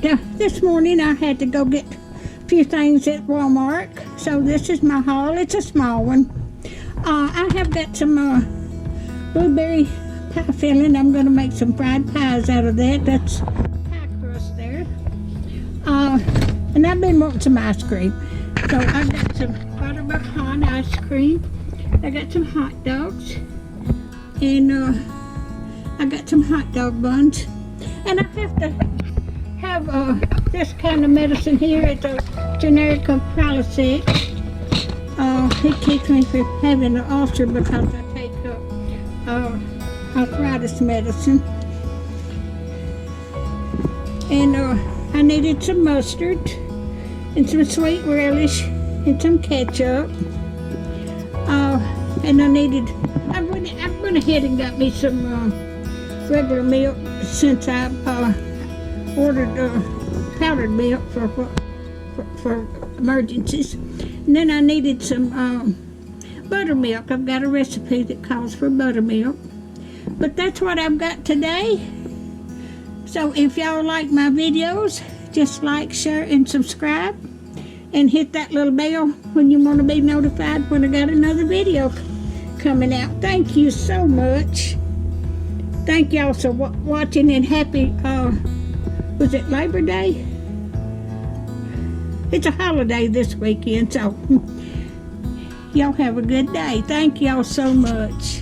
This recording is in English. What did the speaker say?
right, this morning I had to go get a few things at Walmart. So this is my haul. It's a small one. I have got some blueberry pie filling. I'm going to make some fried pies out of that. That's pie crust there. And I've been wanting some ice cream. So I got some butterpecan ice cream. I got some hot dogs. And I got some hot dog buns. And I have to have this kind of medicine here. It's a generic of Prilosec. It keeps me from having an ulcer because I take arthritis medicine. And I needed some mustard and some sweet relish and some ketchup. And I went ahead and got me some regular milk since I ordered powdered milk for emergencies. And then I needed some buttermilk. I've got a recipe that calls for buttermilk. But that's what I've got today. So if y'all like my videos, just like, share, and subscribe. And hit that little bell when you want to be notified when I got another video coming out. Thank you so much. Thank y'all for watching, and happy, was it Labor Day? It's a holiday this weekend, so y'all have a good day. Thank y'all so much.